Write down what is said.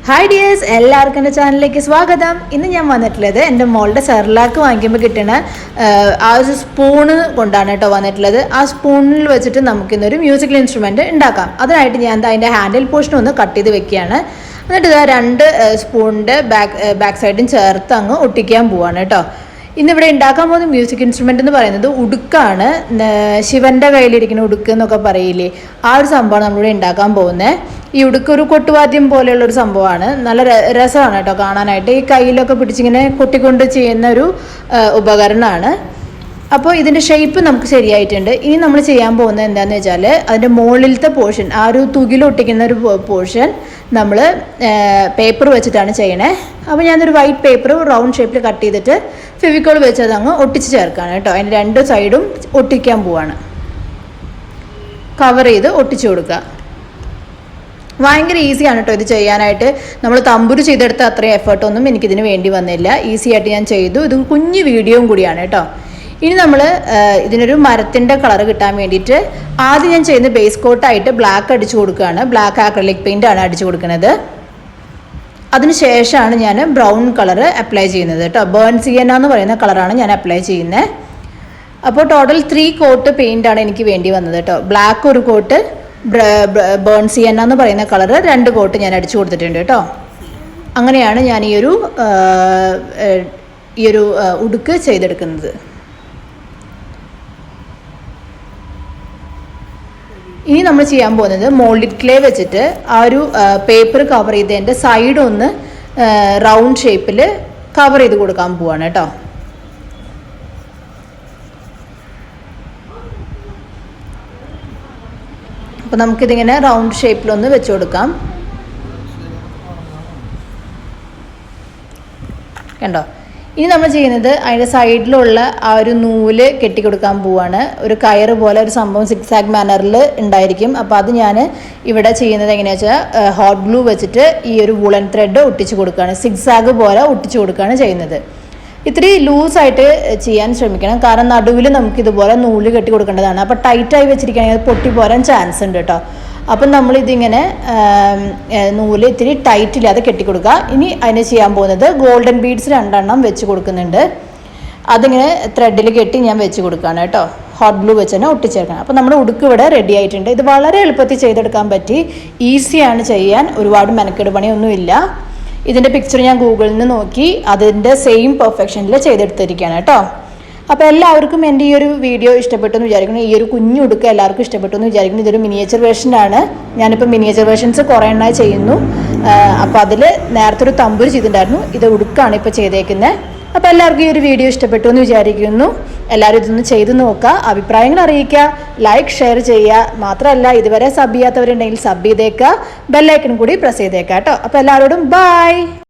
Hi dears, എല്ലാവർക്കും എൻ്റെ ചാനലിലേക്ക് സ്വാഗതം. ഇന്ന് ഞാൻ വന്നിട്ടുള്ളത് എൻ്റെ മോളുടെ സെർലാക്ക് വാങ്ങിക്കുമ്പോൾ കിട്ടുന്ന ആ ഒരു സ്പൂണ് കൊണ്ടാണ് കേട്ടോ വന്നിട്ടുള്ളത്. ആ സ്പൂണിൽ വെച്ചിട്ട് നമുക്കിന്നൊരു മ്യൂസിക്കൽ ഇൻസ്ട്രുമെൻറ്റ് ഉണ്ടാക്കാം. അതിനായിട്ട് ഞാൻ അതിൻ്റെ ഹാൻഡിൽ പോർഷൻ ഒന്ന് കട്ട് ചെയ്ത് വെക്കുകയാണ്. എന്നിട്ട് ഇതാ 2 സ്പൂണിൻ്റെ ബാക്ക് സൈഡും ചേർത്ത് അങ്ങ് ഒട്ടിക്കാൻ പോവാണ് കേട്ടോ. ഇന്നിവിടെ ഉണ്ടാക്കാൻ പോകുന്ന മ്യൂസിക് ഇൻസ്ട്രുമെൻ്റ് എന്ന് പറയുന്നത് ഉടുക്കാണ്. ശിവൻ്റെ കയ്യിലിരിക്കുന്ന ഉടുക്ക് എന്നൊക്കെ പറയില്ലേ, ആ ഒരു സംഭവമാണ് നമ്മളിവിടെ ഉണ്ടാക്കാൻ പോകുന്നത്. ഈ ഉടുക്ക് ഒരു കൊട്ടുവാദ്യം പോലെയുള്ളൊരു സംഭവമാണ്. നല്ല രസമാണ് കേട്ടോ കാണാനായിട്ട്. ഈ കയ്യിലൊക്കെ പിടിച്ചിങ്ങനെ കൊട്ടിക്കൊണ്ട് ചെയ്യുന്ന ഒരു ഉപകരണമാണ്. അപ്പോൾ ഇതിൻ്റെ ഷേപ്പ് നമുക്ക് ശരിയായിട്ടുണ്ട്. ഇനി നമ്മൾ ചെയ്യാൻ പോകുന്നത് എന്താണെന്ന് വെച്ചാൽ അതിൻ്റെ മുകളിലത്തെ പോർഷൻ, ആ ഒരു തുകിലൊട്ടിക്കുന്ന ഒരു പോർഷൻ നമ്മൾ പേപ്പർ വെച്ചിട്ടാണ് ചെയ്യണേ. അപ്പോൾ ഞാനൊരു വൈറ്റ് പേപ്പർ റൗണ്ട് ഷേപ്പിൽ കട്ട് ചെയ്തിട്ട് ഫെവിക്കോൾ വെച്ച് അതങ്ങ് ഒട്ടിച്ച് ചേർക്കുകയാണ് കേട്ടോ. അതിൻ്റെ 2 സൈഡും ഒട്ടിക്കാൻ പോവാണ്. കവർ ചെയ്ത് ഒട്ടിച്ചു കൊടുക്കുക. ഭയങ്കര ഈസിയാണ് കേട്ടോ ഇത് ചെയ്യാനായിട്ട്. നമ്മൾ തമ്പുരു ചെയ്തെടുത്ത അത്രയും എഫേർട്ടൊന്നും എനിക്കിതിന് വേണ്ടി വന്നില്ല. ഈസി ആയിട്ട് ഞാൻ ചെയ്തു. ഇത് കുഞ്ഞു വീഡിയോയും കൂടിയാണ് കേട്ടോ. ഇനി നമ്മൾ ഇതിനൊരു മരത്തിൻ്റെ കളർ കിട്ടാൻ വേണ്ടിയിട്ട് ആദ്യം ഞാൻ ചെയ്യുന്ന ബേസ് കോട്ടായിട്ട് ബ്ലാക്ക് അടിച്ചു കൊടുക്കുകയാണ്. ബ്ലാക്ക് ആക്രിലിക് പെയിൻ്റാണ് അടിച്ചു കൊടുക്കുന്നത്. അതിനുശേഷമാണ് ഞാൻ ബ്രൗൺ കളർ അപ്ലൈ ചെയ്യുന്നത് കേട്ടോ. ബേൺ സിയന എന്ന് പറയുന്ന കളറാണ് ഞാൻ അപ്ലൈ ചെയ്യുന്നത്. അപ്പോൾ ടോട്ടൽ 3 കോട്ട് പെയിൻ്റാണ് എനിക്ക് വേണ്ടി വന്നത് കേട്ടോ. ബ്ലാക്ക് ഒരു കോട്ട്, ബേൺ സിയന എന്ന് പറയുന്ന കളർ 2 കോട്ട് ഞാൻ അടിച്ചു കൊടുത്തിട്ടുണ്ട് കേട്ടോ. അങ്ങനെയാണ് ഞാൻ ഈ ഒരു ഉടുക്ക് ചെയ്തെടുക്കുന്നത്. ഇനി നമ്മൾ ചെയ്യാൻ പോകുന്നത് മോൾഡിഡ് ക്ലേ വെച്ചിട്ട് ആ ഒരു പേപ്പർ കവർ ചെയ്തതിൻ്റെ സൈഡ് ഒന്ന് റൗണ്ട് ഷേപ്പിൽ കവർ ചെയ്ത് കൊടുക്കാൻ പോവാണ് കേട്ടോ. അപ്പോൾ നമുക്കിതിങ്ങനെ റൗണ്ട് ഷേപ്പിലൊന്ന് വെച്ച് കൊടുക്കാം. കണ്ടോ? ഇനി നമ്മൾ ചെയ്യുന്നത് അതിൻ്റെ സൈഡിലുള്ള ആ ഒരു നൂല് കെട്ടിക്കൊടുക്കാൻ പോവാണ്. ഒരു കയറ് പോലെ ഒരു സംഭവം സിക്സാഗ് മാനറിൽ ഉണ്ടായിരിക്കും. അപ്പോൾ അത് ഞാൻ ഇവിടെ ചെയ്യുന്നത് എങ്ങനെയാണെന്ന് വെച്ചാൽ ഹോട്ട് ഗ്ലൂ വെച്ചിട്ട് ഈ ഒരു വൂളൻ ത്രെഡ് ഒട്ടിച്ച് കൊടുക്കുകയാണ്. സിക്സാഗ് പോലെ ഒട്ടിച്ച് കൊടുക്കുകയാണ് ചെയ്യുന്നത്. ഇത്തിരി ലൂസായിട്ട് ചെയ്യാൻ ശ്രമിക്കണം, കാരണം നടുവിൽ നമുക്കിതുപോലെ നൂല് കെട്ടി കൊടുക്കേണ്ടതാണ്. അപ്പോൾ ടൈറ്റായി വെച്ചിരിക്കുകയാണെങ്കിൽ അത് പൊട്ടി പോരാൻ ചാൻസ് ഉണ്ട് കേട്ടോ. അപ്പം നമ്മളിതിങ്ങനെ നൂല് ഇത്തിരി ടൈറ്റില്ലാതെ കെട്ടിക്കൊടുക്കുക. ഇനി അതിന് ചെയ്യാൻ പോകുന്നത് ഗോൾഡൻ ബീഡ്സ് 2 വെച്ച് കൊടുക്കുന്നുണ്ട്. അതിങ്ങനെ ത്രെഡിൽ കെട്ടി ഞാൻ വെച്ച് കൊടുക്കുകയാണ് കേട്ടോ. ഹോട്ട് ഗ്ലൂ വെച്ച് തന്നെ ഒട്ടിച്ചേർക്കണം. അപ്പോൾ നമ്മുടെ ഉടുക്ക് ഇവിടെ റെഡി ആയിട്ടുണ്ട്. ഇത് വളരെ എളുപ്പത്തിൽ ചെയ്തെടുക്കാൻ പറ്റി, ഈസിയാണ് ചെയ്യാൻ, ഒരുപാട് മെനക്കെട് പണിയൊന്നുമില്ല. ഇതിൻ്റെ പിക്ചർ ഞാൻ ഗൂഗിളിൽ നിന്ന് നോക്കി അതിൻ്റെ സെയിം പെർഫെക്ഷനിൽ ചെയ്തെടുത്തിരിക്കുകയാണ് കേട്ടോ. അപ്പോൾ എല്ലാവർക്കും എൻ്റെ ഈ ഒരു വീഡിയോ ഇഷ്ടപ്പെട്ടു എന്ന് വിചാരിക്കുന്നു. ഈ ഒരു കുഞ്ഞു ഉടുക്ക് എല്ലാവർക്കും ഇഷ്ടപ്പെട്ടു എന്ന് വിചാരിക്കുന്നു. ഇതൊരു മിനിയേച്ചർ വേർഷനാണ്. ഞാനിപ്പോൾ മിനിയേച്ചർ വേർഷൻസ് കുറേ എണ്ണമായി ചെയ്യുന്നു. അപ്പോൾ അതിൽ നേരത്തെ ഒരു തമ്പുരു ചെയ്തിട്ടുണ്ടായിരുന്നു. ഇത് ഉടുക്കാണ് ഇപ്പോൾ ചെയ്തേക്കുന്നത്. അപ്പോൾ എല്ലാവർക്കും ഈ ഒരു വീഡിയോ ഇഷ്ടപ്പെട്ടു എന്ന് വിചാരിക്കുന്നു. എല്ലാവരും ഇതൊന്ന് ചെയ്ത് നോക്കുക, അഭിപ്രായങ്ങൾ അറിയിക്കുക, ലൈക്ക് ഷെയർ ചെയ്യുക. മാത്രമല്ല ഇതുവരെ സബ് ചെയ്യാത്തവരുണ്ടെങ്കിൽ സബ് ചെയ്തേക്കുക, ബെല്ലൈക്കൺ കൂടി പ്രസ് ചെയ്തേക്കുക കേട്ടോ. അപ്പോൾ എല്ലാവരോടും ബൈ.